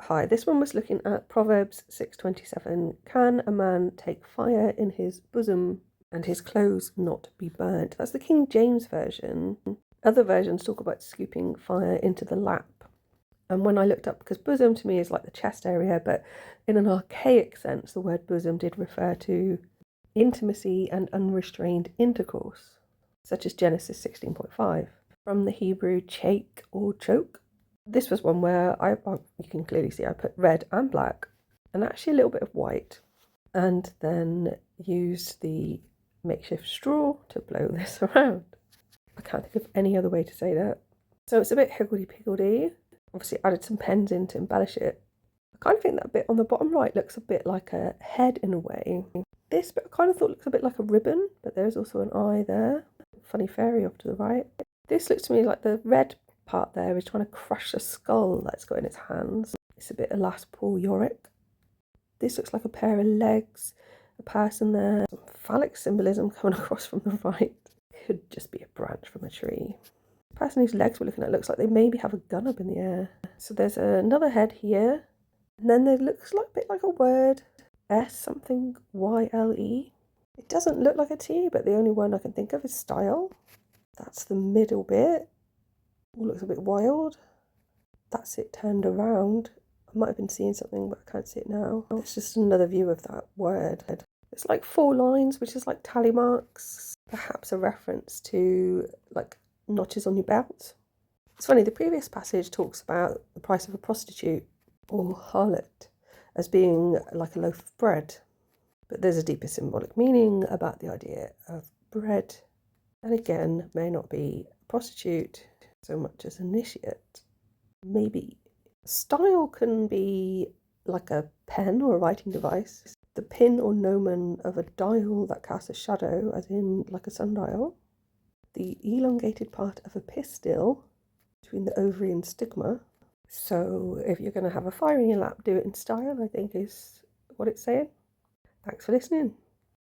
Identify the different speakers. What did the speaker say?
Speaker 1: Hi, this one was looking at Proverbs 6:27. Can a man take fire in his bosom and his clothes not be burnt? That's the King James Version. Other versions talk about scooping fire into the lap. And when I looked up, because bosom to me is like the chest area, but in an archaic sense, the word bosom did refer to intimacy and unrestrained intercourse, such as Genesis 16.5. From the Hebrew chake or choke. This was one where you can clearly see I put red and black and actually a little bit of white, and then use the makeshift straw to blow this around. I can't think of any other way to say that. So it's a bit higgledy-piggledy. Obviously added some pens in to embellish it. I kind of think that bit on the bottom right looks a bit like a head in a way. This bit I kind of thought looks a bit like a ribbon, but there's also an eye there. Funny fairy off to the right. This looks to me like the red part there is trying to crush a skull that's got in its hands. It's a bit Alas Paul Yorick. This looks like a pair of legs, a person there, some phallic symbolism coming across from the right. Could just be a branch from a tree. The person whose legs we're looking at looks like they maybe have a gun up in the air. So there's another head here, and then there looks like a bit like a word, S something YLE. It doesn't look like a T, but the only one I can think of is style. That's the middle bit. All looks a bit wild. That's it turned around. I might have been seeing something, but I can't see it now. It's just another view of that word. It's like 4 lines, which is like tally marks. Perhaps a reference to like notches on your belt. It's funny, the previous passage talks about the price of a prostitute or harlot as being like a loaf of bread. But there's a deeper symbolic meaning about the idea of bread. And again, may not be a prostitute so much as initiate. Maybe. Style can be like a pen or a writing device. The pin or gnomon of a dial that casts a shadow, as in like a sundial. The elongated part of a pistil between the ovary and stigma. So if you're going to have a fire in your lap, do it in style, I think is what it's saying. Thanks for listening.